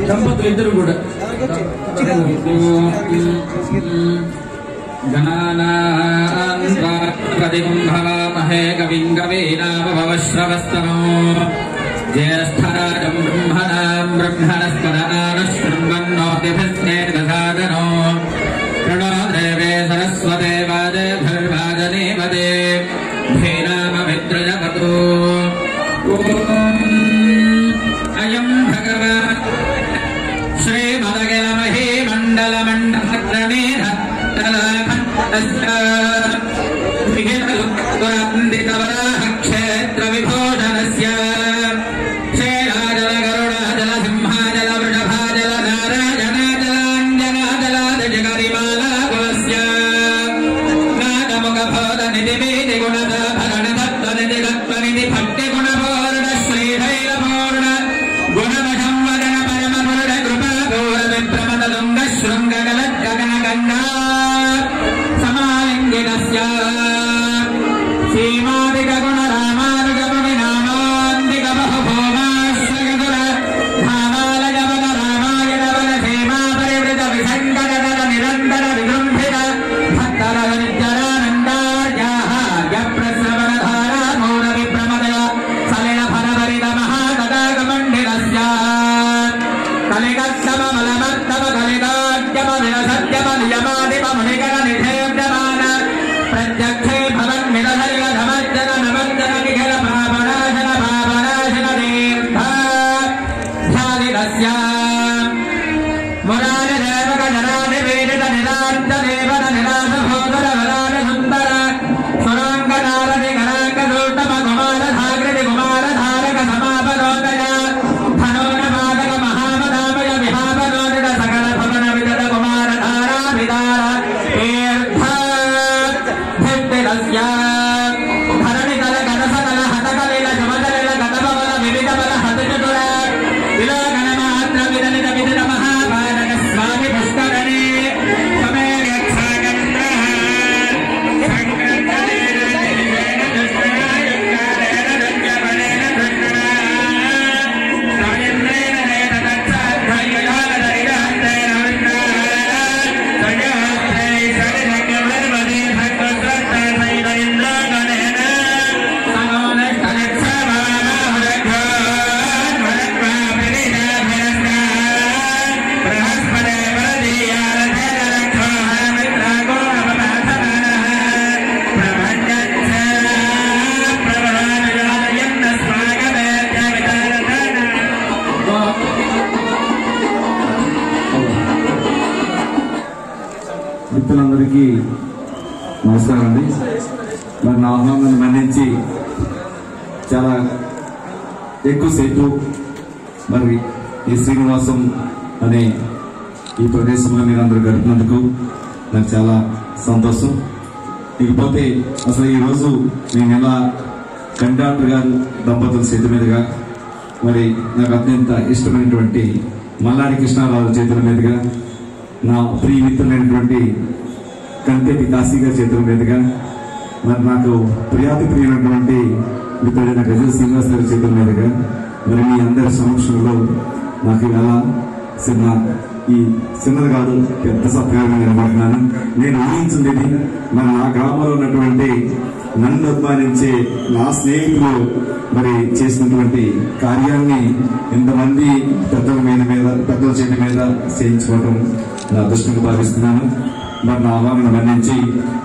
దంపతులు ఇద్దరు కూడా గణానామహే కవిం కవీనామవశ్రవస్తమో జ్యేష్ఠరాజం బ్రహ్మణాం బ్రహ్మణస్పదానశృణ్వన్నోతిభిస్నేతసాదనో ప్రణో దేవే సరస్వతే వాజేభిర్వాజనేవదే ధీనామవిద్రజపతో అయం భగవాన్ శ్రీమదగిలమహీ మండలమండలక్రమేణ క్షేత్ర విభూషణస్య క్షేరాజల గరుడాజల సింహాజల వృషభాజల నారాయణాజలాంజనాజలాదిగరిమాలాకులస్య నాగముఖబోధ నిధి వీధి గుణద భరణ దత్త నిధి దత్వనిధి భక్తి గుణపూర్ణ శ్రీశైలపూర్ణ గుణవశం వదన పరమపురుడ కృపాపూర విప్రమద దుంగ శృంగ గలగన గంగా సమాలింగినస్య సీమాదిక గుణ రామానుగ నామాందిక బహుభూమాశ్రగదుర భావాలయ వన రామాయణ వన సేమా పరివృత విసంకట నిరంతర విజృంభిత భక్తర నిత్యరానందార్యాహార్య ప్రశ్రవణ ధారా మూల విభ్రమదయ సలిల ఫలభరిత మహాతటాకమండిరస్య కలిగత్తమలమత్తమ కలిదాద్యమ విరసత్యమ నియమాదిమ మునిగణ నిషేవ్యమాన ప్రత్యక్షే భవన్ విరసయ నమజ్జన నమజ్జన నిఖిల పాపనాశన పాపనాశన దీర్ఘాదిరస్య మురారి దేవక జరాది వేదిత నిరాంత దేవన నిరాశ భోదర వరాన సుందర సురాంగ నారది గణాంగ దూటమ కుమార ధాగృతి కుమార ధారక సమాపనోదయ ధనోన మాదక మహామదామయ విహాపనోదిత సకల భవన విదత కుమార ధారా విదార తీర్థ ధరణి కల గణసకల హతకలిల శుభకలిల గతభవన వివిధ బల హతచుతుర విలో గణమాత్ర విదలిత విదిత మహాపాదక స్వామి పుష్కరణి సమే యక్షాగంధ సంకర్తనేన నివేన దుష్కరాయుక్తారేణ దుర్జపనేన దుష్కరా సాయంద్రేణ నేత తత్సాధ్వయుధానదరిదాంతేన విష్ణార సజాస్తే సరిసంగవర్మదే భక్తశ్రద్ధ సైత ఇంద్రాగణేన సమోనష్టలక్షమామహురఘోన్ వరత్వాభిరిషాభిరస్తా బృహస్పతే వరదీయారథేన రక్షోహమిత్రాగోణమపాథమానః ప్రపంచచ్చ ప్రవరానుజాయన్న స్వాగతేత్యవితారథాన మిత్రులందరికీ నమస్కారం అండి. మరి నా ఆహ్వానాన్ని మన్నించి చాలా ఎక్కువసేపు మరి ఈ శ్రీనివాసం అనే ఈ ప్రదేశంలో మీరందరూ గడిపినందుకు నాకు చాలా సంతోషం. ఇకపోతే అసలు ఈరోజు నేను ఎలా కండక్టర్ గారు దంపతుల చేతి మీదుగా మరి నాకు అత్యంత ఇష్టమైనటువంటి మల్లాడి కృష్ణారావు చేతుల మీదుగా నా ప్రియ మిత్రులైనటువంటి కంటేటి కాశీ గారి చేతుల మీదుగా మరి నాకు ప్రియాతి ప్రియులైనటువంటి మిత్రుడైన గజ శ్రీనివాస్ గారి చేతుల మీదుగా మరి మీ అందరి సమక్షంలో నాకు ఇలా ఈ చిన్నది కాదు పెద్ద సత్కారంగా నిలబడుతున్నాను. నేను ఊహించింది మరి నా గ్రామంలో ఉన్నటువంటి నన్ను అభిమానించే నా స్నేహితులు మరి చేసినటువంటి కార్యాన్ని ఇంతమంది పెద్దల చేతి మీద చేయించుకోవడం నా అదృష్టంగా భావిస్తున్నాను. మరి నా ఆహ్వానం మన్నించి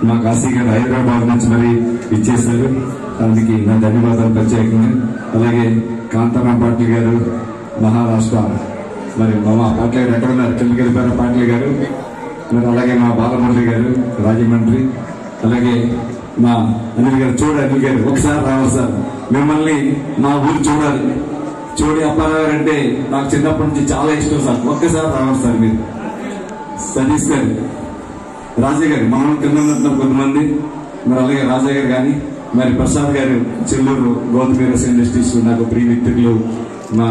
మా కాశీ గారు హైదరాబాద్ నుంచి మరి ఇచ్చేశారు. దానికి నా ధన్యవాదాలు ప్రత్యేకంగా. అలాగే కాంతారాం పాటిల్ గారు మహారాష్ట్ర మరి మా పాటిల్ గారు ఎక్కడ ఉన్నారు? కిందకి వెళ్ళిపోయారు పాటిల్ గారు. మరి అలాగే మా బాలమురళి గారు రాజమండ్రి, అలాగే మా అనిల్ గారు అనిల్ గారు ఒకసారి రావాలి సార్, మిమ్మల్ని మా ఊరు చూడి అప్పారావు గారు అంటే నాకు చిన్నప్పటి నుంచి చాలా ఇష్టం సార్. ఒక్కసారి రావాలి సార్ మీరు. సతీష్ గారు, రాజయ్య గారు మనం కింద ఉంటున్నారు కొంతమంది, మరి అలాగే రాజయ్య గారు కానీ మరి ప్రసాద్ గారు చెల్లూరు గౌతమీరస్ ఇండస్ట్రీస్ నాకు ప్రియ మిత్రులు మా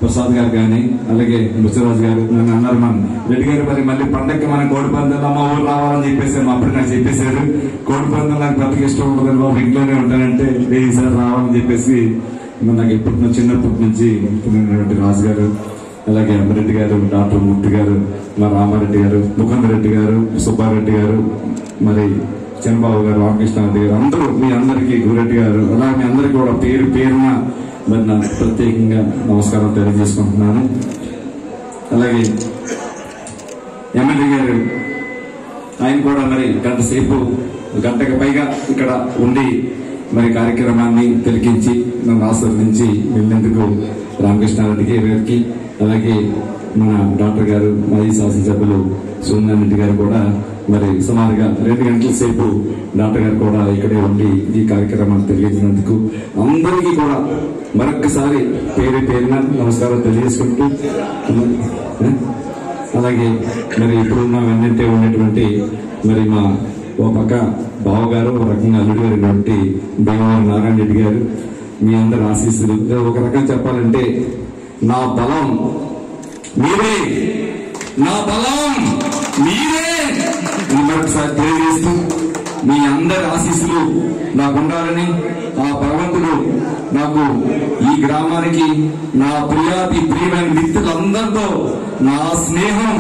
ప్రసాద్ గారు కానీ అలాగే ముసరాజు గారు నన్ను అన్నారు మన రెడ్డి గారు మరి మళ్ళీ పండగకి మన కోడి పందాలు మా ఊరు రావాలని చెప్పేసి మా అప్పుడు నాకు చెప్పేశారు. కోడి పందాలు నాకు పెద్దగా ఇష్టం ఉండదు బాబు, ఇంట్లోనే ఉంటానంటే ఈసారి రావాలని చెప్పేసి నాకు చిన్నప్పటి నుంచి రాజు గారు, అలాగే అమ్మిరెడ్డి గారు, డాక్టర్ మూర్తి గారు, మా రామారెడ్డి గారు, ముకుందరెడ్డి గారు, సుబ్బారెడ్డి గారు, మరి చంద్రబాబు గారు, రామకృష్ణారెడ్డి గారు, అందరూ మీ అందరికీ, గురెడ్డి గారు, అలాగే మీ అందరికీ కూడా పేరు పేరున మరి నాకు ప్రత్యేకంగా నమస్కారం తెలియజేసుకుంటున్నాను. అలాగే ఎమ్మెల్యే గారు, ఆయన కూడా మరి గంటకి పైగా ఇక్కడ ఉండి మరి కార్యక్రమాన్ని తిలకించి నన్ను ఆశీర్వదించి వెళ్ళేందుకు రామకృష్ణారెడ్డి గారికి, అలాగే మన డాక్టర్ గారు, మాజీ శాసనసభ్యులు సుందరెడ్డి గారు కూడా మరి సుమారుగా 2 గంటల సేపు డాక్టర్ గారు కూడా ఇక్కడే ఉండి ఈ కార్యక్రమాన్ని తెలియజేసినందుకు అందరికీ కూడా మరొక్కసారి పేరున నమస్కారం తెలియజేసుకుంటూ, అలాగే మరి ఇప్పుడున్న వెన్నంటే ఉన్నటువంటి మరి మా ఓ పక్క బావగారు, ఒక రకంగా అల్లుడు గారు భీమవరం నారాయణ రెడ్డి గారు, మీ అందరి ఆశీస్సులు. ఒక రకంగా చెప్పాలంటే నా బలం మీరే, నా బలం మీరే మరొకసారి తెలియజేస్తూ, మీ అందరి ఆశీస్సులు నాకు ఉండాలని ఆ భగవంతుడు నాకు ఈ గ్రామానికి నా ప్రియమైన వ్యక్తులందరితో నా స్నేహం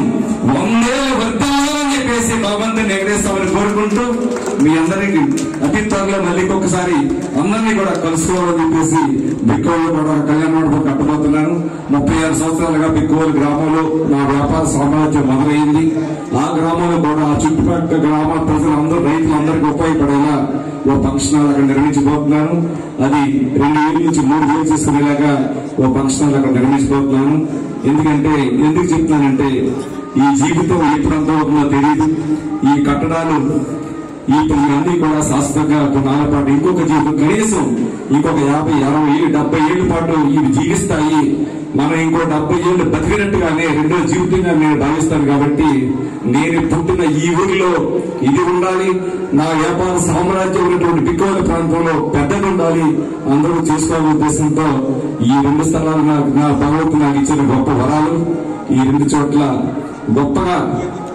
100 ఏళ్ల వర్తాలని చెప్పేసి భగవంతుని ఎగరేస్తామని కోరుకుంటూ, మీ అందరికీ అతి త్వరలో మళ్ళీ ఒక్కసారి అందరినీ కూడా కలుసుకోవాలని చెప్పేసి బిక్కోలు కూడా కళ్యాణ మండపం కట్టబోతున్నాను. 36 సంవత్సరాలుగా బిక్కోలు గ్రామంలో నా వ్యాపార సామ్రాజ్యం మొదలైంది. ఆ గ్రామంలో కూడా ఆ చుట్టుపక్కల గ్రామాల ప్రజలందరూ, రైతులందరికీ ఉపయోగపడేలా ఓ ఫంక్షన్ హాల్ అక్కడ నిర్మించబోతున్నాను. అది 2 ఏళ్ళ నుంచి 3 ఏళ్ళు చేసుకునేలాగా ఓ ఫంక్షన్ హాల్ అక్కడ నిర్మించబోతున్నాను. ఎందుకు చెప్తున్నానంటే ఈ జీవితం ఎప్పుడంతా అవుతుందో తెలియదు. ఈ కట్టడాలు అన్ని కూడా శాశ్వతంగా కొన్నాళ్ళ పాటు, ఇంకొక జీవితం కనీసం ఇంకొక 50, 60, 70 ఏళ్ల పాటు ఇవి జీవిస్తాయి. మనం ఇంకో 70 ఏళ్ళు బతికినట్టుగానే రెండో జీవితంగా నేను భావిస్తాను. కాబట్టి నేను పుట్టిన ఈ ఊరిలో ఇది ఉండాలి, నా వ్యాపార సామ్రాజ్యం ఉన్నటువంటి బిక్కోల ప్రాంతంలో పెద్దది ఉండాలి, అందరూ చేసుకోవాలనే ఉద్దేశంతో ఈ 2 స్థలాలు నా భగవంతుడు నాకు ఇచ్చిన గొప్ప వరాలు. ఈ 2 చోట్ల గొప్పగా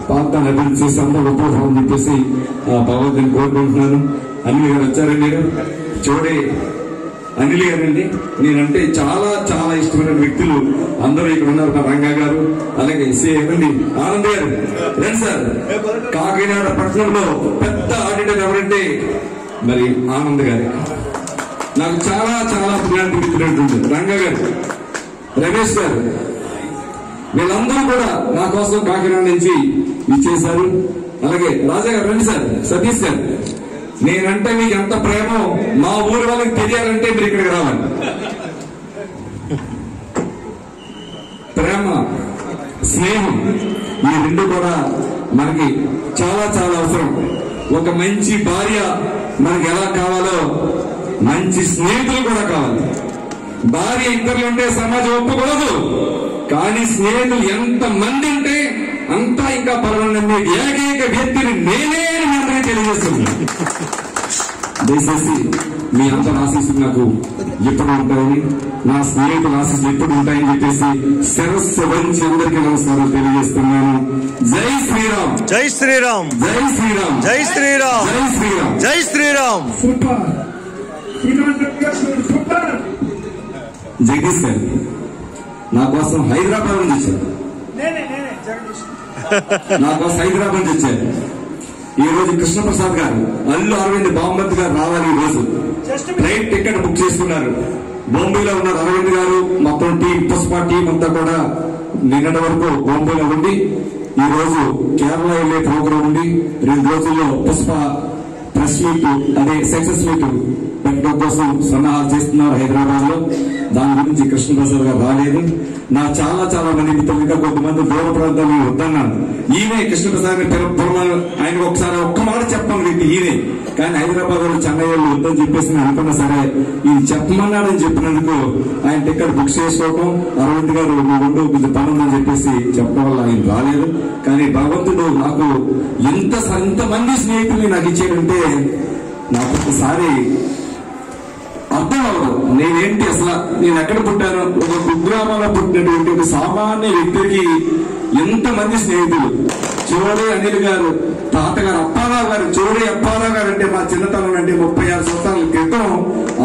ప్రాంతాన్ని అభివృద్ధి చేసి అందరూ గొప్పని చెప్పేసి ఆ భగవంతుని కోరుకుంటున్నాను. అనిల్ గారు వచ్చారండి, చూడే అనిల్ గారండి. నేనంటే చాలా చాలా ఇష్టమైన వ్యక్తులు అందరూ ఇక్కడ ఉన్నారు. మా రంగా గారు, అలాగే రండి ఆనంద్ గారు, రండి సార్. కాకినాడ పట్టణంలో పెద్ద ఆడిటర్ ఎవరంటే మరి ఆనంద్ గారు. నాకు చాలా చాలా ప్రియానికి మిత్రుడు రంగా గారు, రమేష్ గారు, వీళ్ళందరూ కూడా నా కోసం కాకినాడ నుంచి ఇచ్చేశారు. అలాగే రాజా గారు, రండి సార్. సతీష్ గారు, నేనంటే మీకు ఎంత ప్రేమో మా ఊరి వాళ్ళకి తెలియాలంటే మీరు ఇక్కడికి రావాలి. ప్రేమ, స్నేహం ఈ 2 కూడా మనకి చాలా చాలా అవసరం. ఒక మంచి భార్య మనకి ఎలా కావాలో మంచి స్నేహితులు కూడా కావాలి. భార్య ఇద్దరు ఉంటే సమాజం ఒప్పుకోదు, కానీ స్నేహితులు ఎంత మంది ఉంటే అంతా ఇంకా పర్వాలేదు. ఏకైక వ్యక్తిని నేనే అందరికీ తెలియజేస్తుంది. దయచేసి మీ అందరి ఆశీస్సులు నాకు ఎప్పుడు ఉంటాయని, నా స్నేహితుల ఆశీస్సులు ఎప్పుడు ఉంటాయని చెప్పేసి శిరస్సు వంచి అందరికీ నమస్కారాలు తెలియజేస్తున్నాను. జై శ్రీరామ్, జై శ్రీరామ్, జై శ్రీరామ్, జై శ్రీరామ్, జై శ్రీరామ్, జై శ్రీరామ్. జగదీష్ గారు నా కోసం హైదరాబాద్ నుంచి వచ్చారు. నా కోసం హైదరాబాద్ నుంచి వచ్చారు. ఈ రోజు కృష్ణప్రసాద్ గారు, అల్లు అరవింద్ బాంబత్ గారు రావాలి. ఈ రోజు ఫ్లైట్ టికెట్ బుక్ చేసుకున్నారు. బాంబేలో ఉన్నారు అరవింద్ గారు, మొత్తం పుష్ప టీం అంతా కూడా నిన్నటి వరకు బాంబేలో ఉండి ఈ రోజు కేరళ వెళ్లే ప్రోగ్రాం ఉండి 2 రోజుల్లో పుష్ప ప్రెస్ మీట్, అదే సక్సెస్ మీట్ పెట్టడం కోసం సన్నాహాలు చేస్తున్నారు హైదరాబాద్ లో. దాని గురించి కృష్ణప్రసాద్ గారు రాలేదు. నా చాలా చాలా మంది మిత్రులు, ఇంకా కొంతమంది దూర ప్రాంతాలు వద్దన్నాను. ఈయనే కృష్ణప్రసాద్ ఆయనకు ఒకసారి ఒక్క మాట చెప్పాను వ్యక్తి ఈయనే. కానీ హైదరాబాద్ లో చెన్నై వాళ్ళు వద్దని చెప్పేసి నేను అనుకున్నా. సరే ఇది చెప్పమన్నాడని చెప్పినందుకు ఆయన టికెట్ బుక్ చేసుకోవడం, అరవింద్ గారు ఉండు కొంచెం పని ఉందని చెప్పేసి చెప్పడం వల్ల ఆయన రాలేదు. కానీ భగవంతుడు నాకు ఎంతమంది స్నేహితుల్ని నాకు ఇచ్చాడంటే నాకు ఒకసారి అర్థం అవ్వదు. నేనేంటి అసలు, నేను ఎక్కడ పుట్టాను, ఒక కుగ్రామంలో పుట్టినటువంటి ఒక సామాన్య వ్యక్తికి ఎంతమంది స్నేహితులు. చోడే అనిల్ గారు, తాతగారు అప్పారావు గారు, చోడే అప్పారావు గారు అంటే మా చిన్నతనం అంటే 36 సంవత్సరాల క్రితం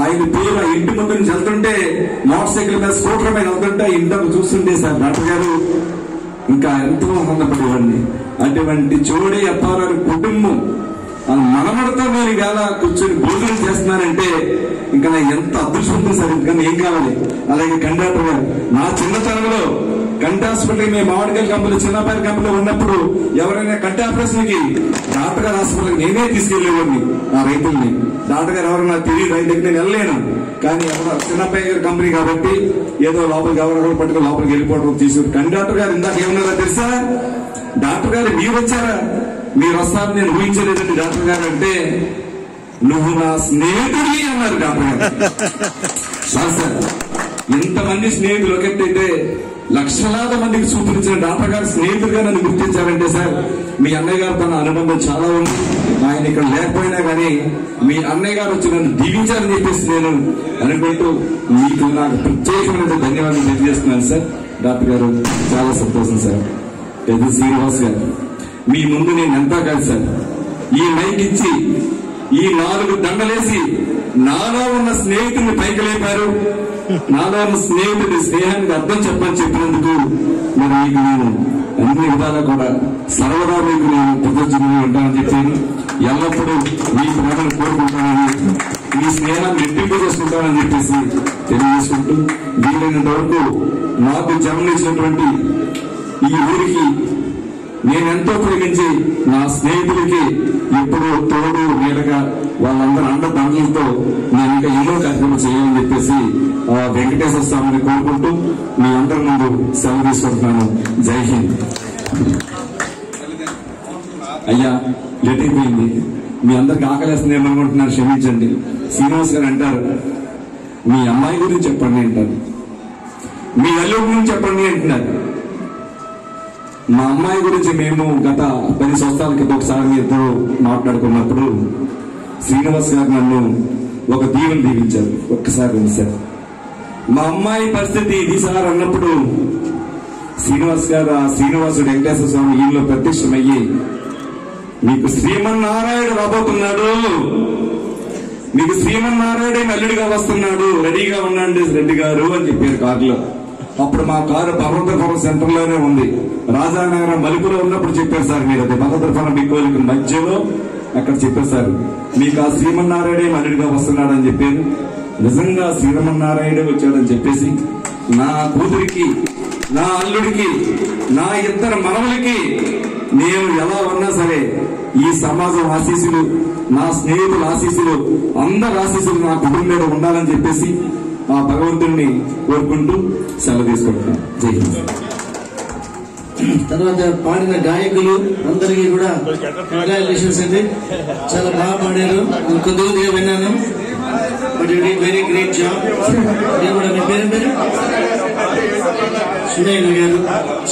ఆయన పేరు ఇంటి ముందు నుంచి వెళ్తుంటే మోటార్ సైకిల్ మీద స్కూటర్ మీద వెళ్తుంటే ఇంతకు చూస్తుంటే సార్ డాక్టర్ గారు ఇంకా ఎంతో ఆనందపడేవాడిని. అటువంటి చోడే అప్పారావు కుటుంబం మనమడతో నేను ఇవాళ కూర్చొని భోజనం చేస్తున్నానంటే ఇంకా ఎంత అదృష్టం సార్. ఇంకా ఏం కావాలి. అలాగే కండక్టర్ గారు, నా చిన్నతనంలో కంటి హాస్పిటల్ మేము మామిడికాయల కంపెనీ చిన్నపాయల కంపెనీలో ఉన్నప్పుడు ఎవరైనా కంటి ఆపరేషన్ కి డాక్టర్ గారు హాస్పిటల్కి నేనే తీసుకెళ్లేవాడిని. ఆ రైతుల్ని డాక్టర్ గారు ఎవరన్నా తెలియదు, రైతు దగ్గర నేను వెళ్ళలేను. కానీ ఎవరో చిన్నపాయ గారి కంపెనీ కాబట్టి ఏదో లోపలికి ఎవరెవరు పట్టుకుని లోపలికి వెళ్ళిపోవడం తీసుకు. కండక్టర్ గారు ఇందాక ఏమన్నారో తెలుసా, డాక్టర్ గారు మీరు వచ్చారా, మీరు వస్తారు నేను ఊహించలేదండి డాక్టర్ గారు అంటే, నువ్వు నా స్నేహితుడి అన్నారు డాక్టర్ గారు. సార్ ఎంతమంది స్నేహితులు ఒకటైతే లక్షలాది మందికి చూపించిన డాక్టర్ గారు స్నేహితుడిగా నన్ను గుర్తించారంటే సార్ మీ అన్నయ్య గారు తన అనుబంధం చాలా ఉంది. ఆయన ఇక్కడ లేకపోయినా కానీ మీ అన్నయ్య గారు వచ్చి నన్ను దీవించాలని చెప్పేసి నేను అనుకుంటూ మీకు నాకు ప్రత్యేకమైన ధన్యవాదాలు తెలియజేస్తున్నాను సార్. డాక్టర్ గారు చాలా సంతోషం సార్. పెద్ద శ్రీనివాస్ గారు మీ ముందు నేను ఎంతో కాదు సార్, ఈ మైక్ ఇచ్చి ఈ 4 దండలేసి నాలో ఉన్న స్నేహితుడిని పైకి లేపారు. నాలో ఉన్న స్నేహితుడి స్నేహానికి అర్థం చెప్పని చెప్పినందుకు మరి మీకు నేను అన్ని విధాలా కూడా సర్వదా మీకు నేను కృతజ్ఞుడిగా ఉంటానని చెప్పాను. ఎల్లప్పుడూ మీ ప్రేమను కోరుకుంటానని, మీ స్నేహాన్ని రెట్టింపు చేసుకుంటానని చెప్పేసి తెలియజేసుకుంటూ వీలైనంత వరకు నాకు జన్మనిచ్చినటువంటి ఈ ఊరికి నేనెంతో ప్రేమించి నా స్నేహితులకి ఎప్పుడూ తోడు నీడగా వాళ్ళందరూ అండదండలతో నేను ఇంకా ఎన్నో కార్యక్రమం చేయాలని చెప్పేసి వెంకటేశ్వర స్వామిని కోరుకుంటూ మీ అందరి ముందు సెలవు తీసుకుంటున్నాను. జై హింద్. అయ్యా లేట్ అయిపోయింది, మీ అందరికి ఆకలేస్తుంది ఏమనుకుంటున్నారు, క్షమించండి. శ్రీనివాస్ గారు అంటారు మీ అమ్మాయి గురించి చెప్పండి అంటారు, మీ అల్లుడి గురించి చెప్పండి అంటున్నారు. మా అమ్మాయి గురించి మేము గత 10 సంవత్సరాల క్రితం ఒకసారి మీతో మాట్లాడుకున్నప్పుడు శ్రీనివాస్ గారు నన్ను ఒక దీవెన దీవించారు. ఒక్కసారి సార్ మా అమ్మాయి పరిస్థితి ఇది సార్ అన్నప్పుడు శ్రీనివాస్ గారు ఆ శ్రీనివాసుడు వెంకటేశ్వర స్వామి ఈయనలో ప్రత్యక్షమయ్యి మీకు శ్రీమన్నారాయణ రాబోతున్నాడు, మీకు శ్రీమన్నారాయణ అల్లుడిగా వస్తున్నాడు, రెడీగా ఉండండి రెడ్డి గారు అని చెప్పారు కారులో. అప్పుడు మా కారు పర్వతపురం సెంటర్ లోనే ఉంది. రాజానగరం మలుపులో ఉన్నప్పుడు చెప్పారు సార్ మీరు అది పర్వతపురం బిగ్గోలికి మధ్యలో అక్కడ చెప్పారు సార్ మీకు ఆ శ్రీమన్నారాయణ అల్లుడిగా వస్తున్నాడని చెప్పారు. నిజంగా శ్రీమన్నారాయణే వచ్చాడని చెప్పేసి నా కూతురికి, నా అల్లుడికి, నా ఇద్దరు మనవలకి నేను ఎలా ఉన్నా సరే ఈ సమాజం ఆశీస్సులు, నా స్నేహితుల ఆశీస్సులు, అందరి ఆశీస్సులు నా కుటుంబం మీద ఉండాలని చెప్పేసి ఆ భగవంతుడిని కోరుకుంటూ సెలవు తీసుకుంటున్నాను. జై హింద్. తర్వాత పాడిన గాయకులు అందరికీ కూడా కంగ్రాచులేషన్స్ అండి. చాలా బాగా పాడారు. కొద్దిగా విన్నాను, but you did very great job. నేను కూడా మీ పేరు సునీల్ గారు,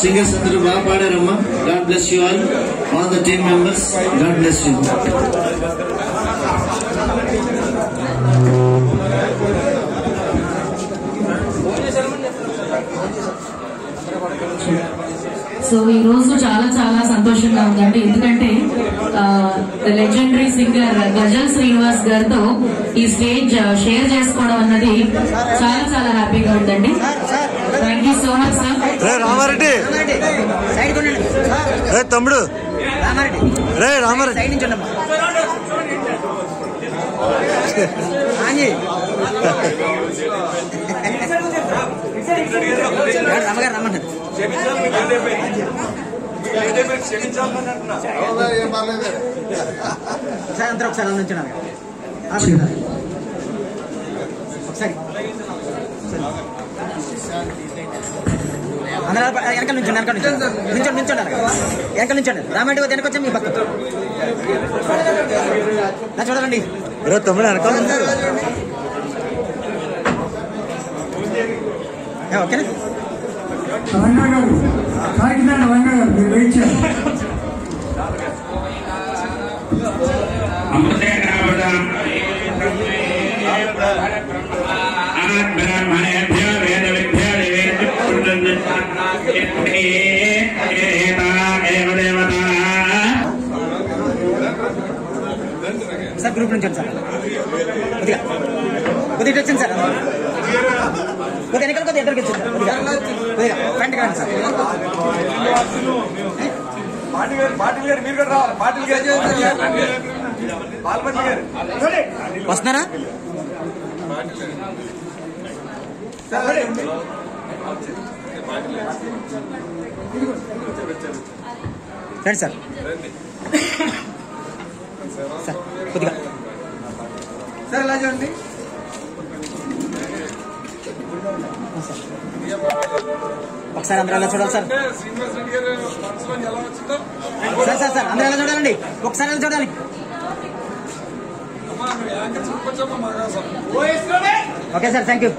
సింగర్స్ అందరూ బాగా పాడారమ్మా. God bless you all the team members. God bless you. So ఈ రోజు చాలా చాలా సంతోషంగా ఉందండి. ఎందుకంటే లెజెండరీ సింగర్ గజల్ శ్రీనివాస్ గారితో ఈ స్టేజ్ షేర్ చేసుకోవడం అన్నది చాలా చాలా హ్యాపీగా ఉందండి. Thank you so much sir. Ramareddy తమ్ముడు రే రామారెడ్డి రమ్మన్నారు ఒకసారి అందరూ ఒకసారి అందించినారు ఒకసారి అందరూ వెనకాల నుంచి వెనకాల నుంచి రామండి వెనక వచ్చా మీ పక్క చూడాలండి తమ్ముడు వెనకాల ఓకేనా. రంగా గారు, కాకినాడ రంగా గారు, మీరు వెయిట్ చేయాలి. దేవతా సార్ గ్రూప్ నుంచి సార్ కొద్దిగా కొద్దిగా వచ్చింది సార్ కొద్దిగా ఎన్నికలు కొద్దిగా ఎదురుకి వచ్చింది సార్ కొద్దిగా కొద్దిగా ఫ్రంట్ కాండి సార్ వస్తున్నారా రండి సార్ సార్ కొద్దిగా సార్ ఎలా చూడండి ఒకసారి అందరూ ఎలా చూడాలి సార్ సార్ సార్ సార్ అందరూ ఎలా చూడాలండి ఒకసారి ఎలా చూడాలి ఓకే సార్ థ్యాంక్ యూ